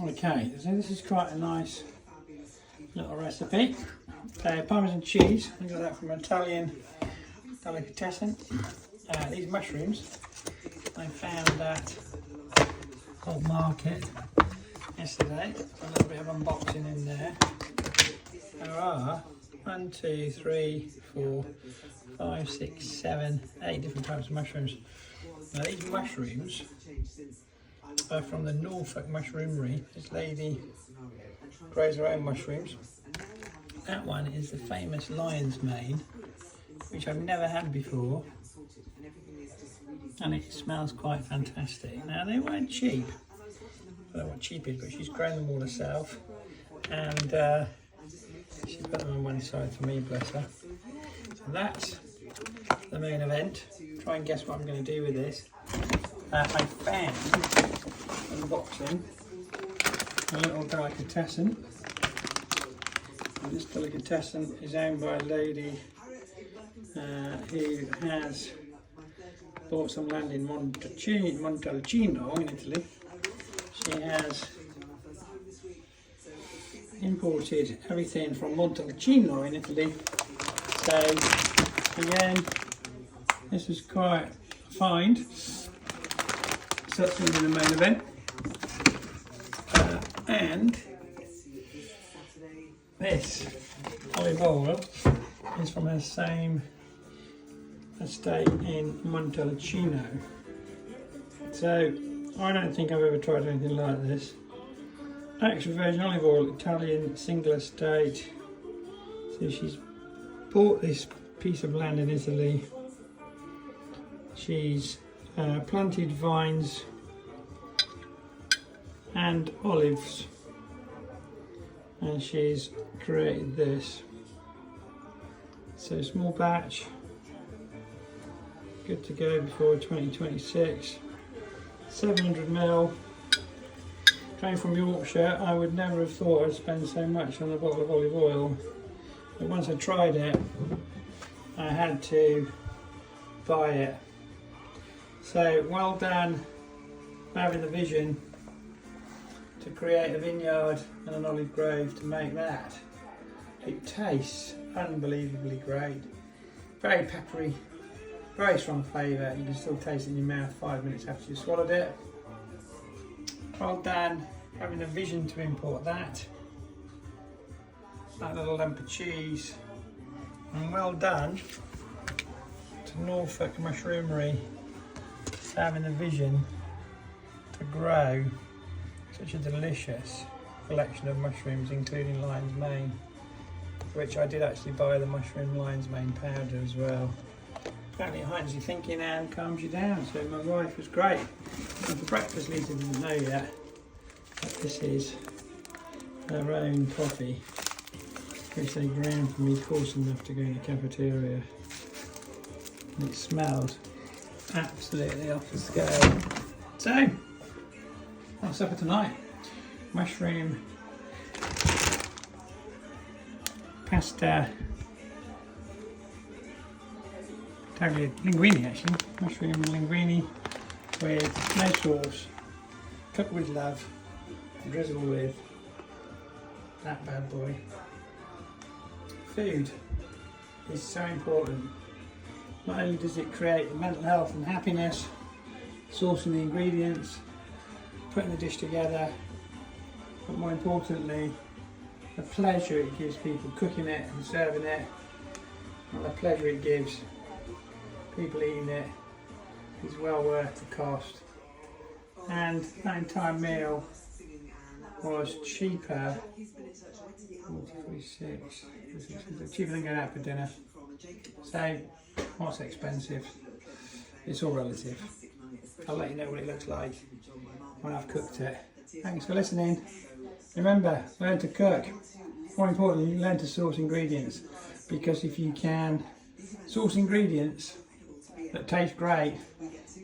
Okay, so this is quite a nice little recipe. Parmesan cheese, I got that from an Italian delicatessen. These mushrooms, I found at Old Market yesterday. A little bit of unboxing in there. There are 1, 2, 3, 4, 5, 6, 7, 8 different types of mushrooms. Now these mushrooms are from the Norfolk Mushroomery. This lady grows her own mushrooms. That one is the famous lion's mane, which I've never had before, and it smells quite fantastic. Now they weren't cheap. I don't know what cheap is, but she's grown them all herself, and she put them on one side for me, bless her. So that's the main event. Try and guess what I'm going to do with this. I found unboxing a little delicatessen. And this delicatessen is owned by a lady who has bought some land in Montalcino in Italy. She has imported everything from Montalcino in Italy. So again, this is quite a find. So that's going to be the main event. And this olive oil is from her same estate in Montalcino. So I don't think I've ever tried anything like this. Extra virgin olive oil, Italian single estate. So she's bought this piece of land in Italy. She's planted vines and olives, and she's created this. So small batch, good to go before 2026. 700ml. Coming from Yorkshire, I would never have thought I'd spend so much on a bottle of olive oil, but once I tried it, I had to buy it. So well done for having the vision to create a vineyard and an olive grove to make that. It tastes unbelievably great. Very peppery, very strong flavour. You can still taste it in your mouth 5 minutes after you swallowed it. Well done having the vision to import that little lump of cheese, and well done to Norfolk Mushroomery for having the vision to grow such a delicious collection of mushrooms, including lion's mane, which I did actually buy the mushroom lion's mane powder as well. Apparently it heightens your thinking and calms you down, so my wife was great. And for breakfast, Lisa didn't know yet that this is her own coffee, which they ground for me coarse enough to go in the cafeteria. And it smells absolutely off the scale. So, what's supper tonight? Mushroom pasta linguine, actually. Mushroom linguine with no sauce, cooked with love, drizzled with that bad boy. Food is so important. Not only does it create mental health and happiness, sourcing the ingredients, putting the dish together, but more importantly, the pleasure it gives people cooking it and serving it, and the pleasure it gives people eating it is well worth the cost. And that entire meal was cheaper, 46, cheaper than going out for dinner. So, what's expensive? It's all relative. I'll let you know what it looks like when I've cooked it. Thanks for listening. Remember, learn to cook. More importantly, learn to source ingredients, because if you can source ingredients that taste great.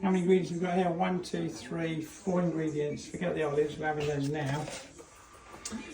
How many ingredients have we got here? 1, 2, 3, 4 ingredients. Forget the olives, we're having those now.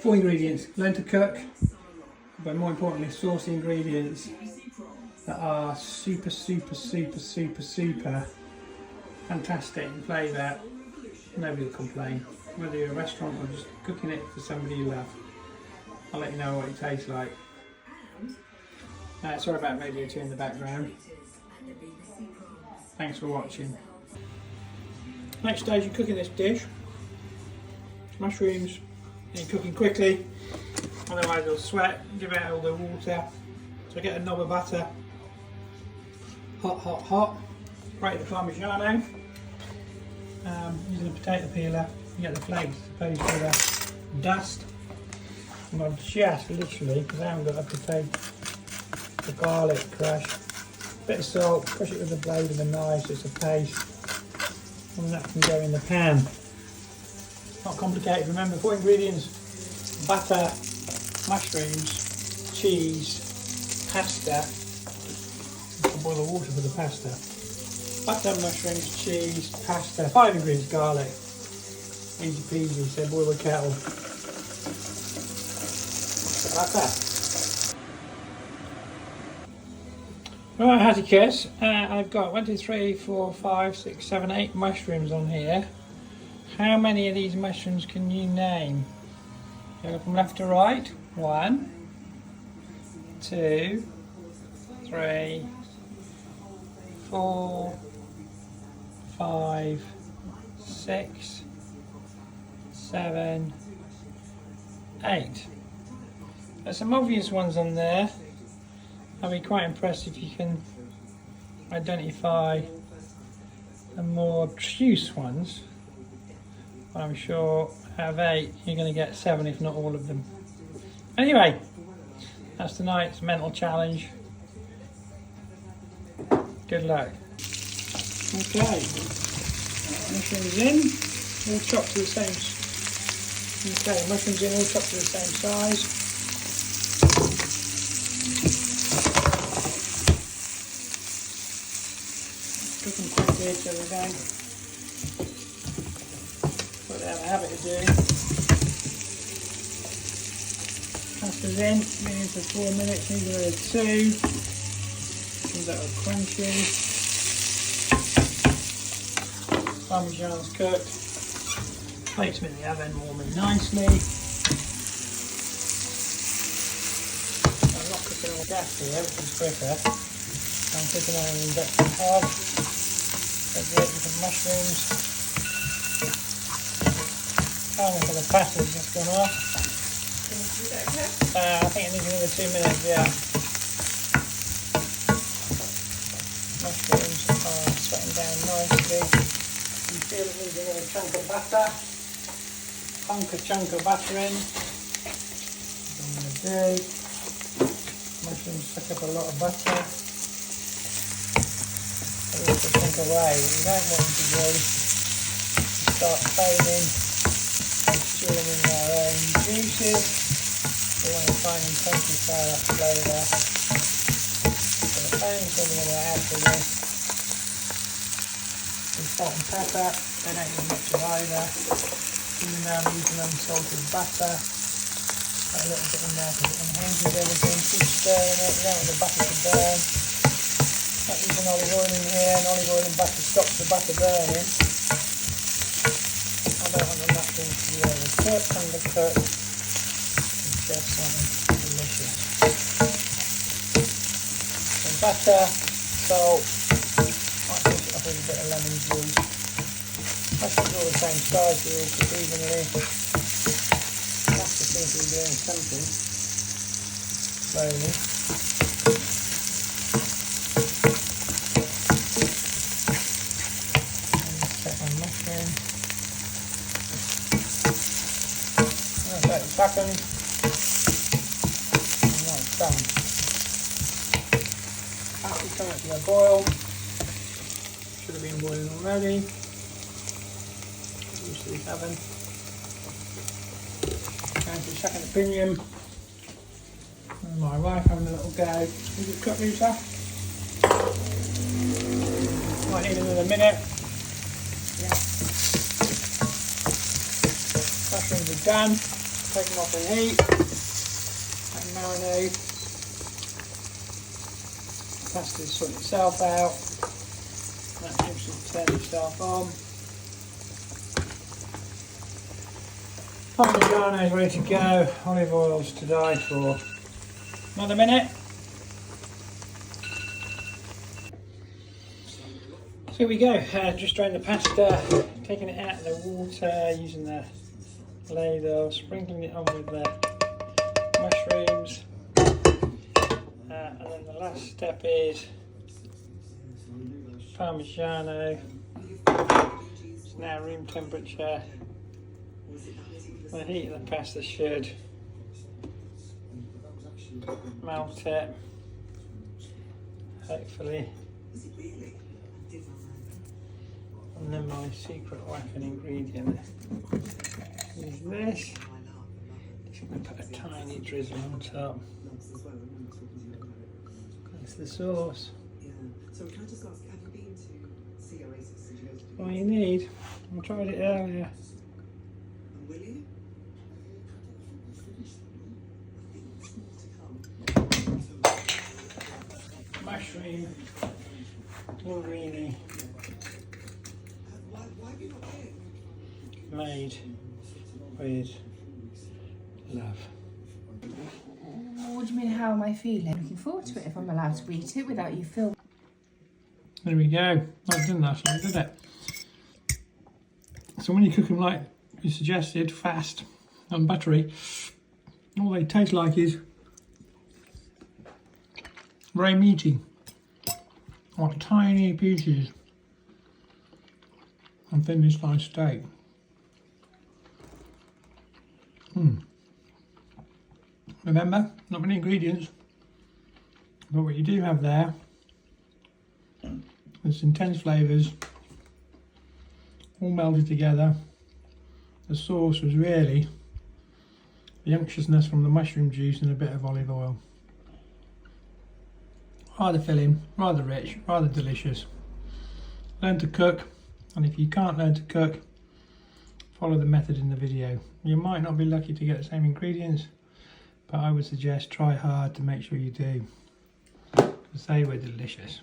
4 ingredients. Learn to cook, but more importantly, source the ingredients that are super fantastic in flavour. Nobody will complain. whether you're a restaurant or just cooking it for somebody you love. I'll let you know what it tastes like. Sorry about radio 2 in the background. Thanks for watching. Next stage, you're cooking this dish. Mushrooms, and you're cooking quickly, otherwise they'll sweat, give out all the water. So get a knob of butter, hot, grate the Parmigiano, using a potato peeler, you get the flakes as opposed to the dust. And I've just literally, because I haven't got a potato, the garlic crush, bit of salt, crush it with a blade of a knife so it's a paste, and that can go in the pan. Not complicated, remember 4 ingredients: butter, mushrooms, cheese, pasta. I'll boil the water for the pasta. Butter, mushrooms, cheese, pasta, 5 ingredients, garlic. Easy peasy, so boil the kettle. Like that. Right, how's it guess? I've got 1, 2, 3, 4, 5, 6, 7, 8 mushrooms on here. How many of these mushrooms can you name? Go from left to right. 1, 2, 3, 4, 5, 6, 7, 8. There's some obvious ones on there. I'll be quite impressed if you can identify the more obtuse ones. But I'm sure out of 8 you're going to get 7 if not all of them. Anyway, that's tonight's mental challenge. Good luck. Okay, mushrooms in, all chopped to the same. Okay, mushrooms in, all chopped to the same size. Cook them quickly so they don't what they have a habit of doing. Pasta's in, been in for 4 minutes, need another 2. Comes out all crunchy. Parmesan's cooked. Plates them in the oven, warming nicely. I'm not cooking on gas here, which is quicker. I'm cooking on an induction hob. With some mushrooms. Timer for the pasta's just gone off. I think it needs another 2 minutes, yeah. Mushrooms are sweating down nicely. You feel it needs another chunk of butter. Plunk a chunk of butter in. What I'm going to do. Mushrooms suck up a lot of butter. Also chunk away. What you don't want them to do is start foaming and stewing in their own juices. We want to try and intensify that flavour. So the foam's going to add to this. Some salt and pepper, they don't need much of either. Even now I'm using unsalted butter. Put a little bit in there because it enhances everything. Keep stirring it, you don't want the butter to burn. Not using olive oil in here, and olive oil and butter stops the butter burning. I don't want the mushrooms to be overcooked, undercooked. It's just something delicious. Some butter, salt, might finish it off with a bit of lemon juice. Mushrooms are all the same size, they all cook evenly. Pasta seems to be doing something slowly. Seconds, and now it's done. Pasta's coming to a boil. Should have been boiling already. Used to this oven. Going to the second opinion. And my wife having a little go. Is it cooked, Lisa? Might need another minute. Yeah. Mushrooms are done. Take them off the heat and marinade. Pasta's sorting itself out. That should turn itself on. Parmigiano is ready to go. Olive oil's to die for. Another minute. So here we go. Just drained the pasta, taking it out of the water, using the ladle, sprinkling it on with the mushrooms. And then the last step is Parmigiano. It's now room temperature. The heat of the pasta should melt it, hopefully. And then my secret weapon ingredient is this. Just going to put a tiny drizzle on top. That's the sauce. All you need. I tried it earlier. Mushroom linguine made with love. What do you mean, how am I feeling? Looking forward to it if I'm allowed to eat it without you filming. There we go. I've done that, so did it. So when you cook them like you suggested, fast and buttery, all they taste like is very meaty, like tiny pieces of thinly sliced steak. Remember, not many ingredients, but what you do have there is intense flavours, all melded together. The sauce was really the unctuousness from the mushroom juice and a bit of olive oil. Rather filling, rather rich, rather delicious. Learn to cook, and if you can't learn to cook, follow the method in the video. You might not be lucky to get the same ingredients, but I would suggest try hard to make sure you do, because they were delicious.